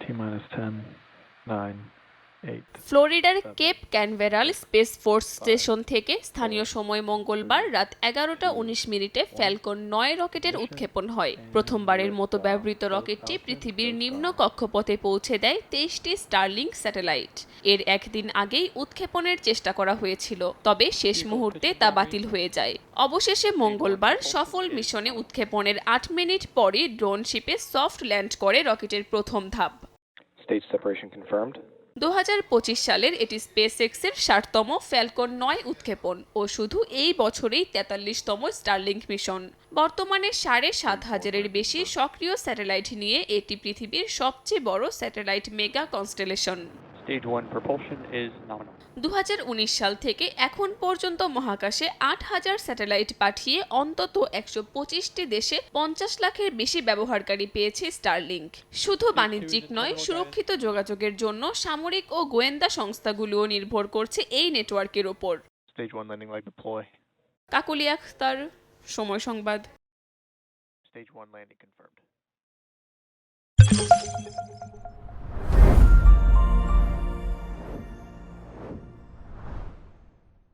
T-minus 10, 9, 8, ফ্লোরিডার 7, Cape Canaveral Space Force 5, station থেকে স্থানীয় 4, সময় মঙ্গলবার 3, রাত 2, 11:19 1. ফ্যালকন ৯ রকেটের Ignition উৎক্ষেপণ হয়। and প্রথমবারের মতো liftoff. ব্যবহৃত Go রকেটটি Falcon, পৃথিবীর go নিম্ন Star. কক্ষপথে পৌঁছে দেয় 23টি স্টারলিংক স্যাটেলাইট। এর একদিন আগেই উৎক্ষেপণের চেষ্টা করা হয়েছিল, তবে শেষ মুহূর্তে তা বাতিল হয়ে যায়। অবশেষে মঙ্গলবার সফল মিশনে উৎক্ষেপণের ৮ মিনিট পরই ড্রোন শিপে সফট ল্যান্ড করে রকেটের প্রথম ধাপ। Stage separation confirmed. 2025 সালের এটি স্পেসএক্সের 60তম ফ্যালকন ৯ উৎক্ষেপণ ও শুধু এই বছরেই 43তম স্টারলিংক মিশন। বর্তমানে 7,500-এর বেশি সক্রিয় স্যাটেলাইট নিয়ে এটি পৃথিবীর সবচেয়ে বড় satellite mega constellation. Stage 1 propulsion is nominal. 2019 সাল থেকে এখন পর্যন্ত মহাকাশে 8,000 স্যাটেলাইট পাঠিয়ে অন্তত 125টি দেশে 50 লাখের বেশি ব্যবহারকারী পেয়েছে স্টারলিংক। শুধু বাণিজ্যিক নয়, সুরক্ষিত যোগাযোগের জন্য সামরিক ও গোয়েন্দা সংস্থাগুলোও নির্ভর করছে এই নেটওয়ার্কের ওপর। Stage 1 landing leg deploy. কাকলি আখতার, সময় সংবাদ। Stage 1 landing confirmed.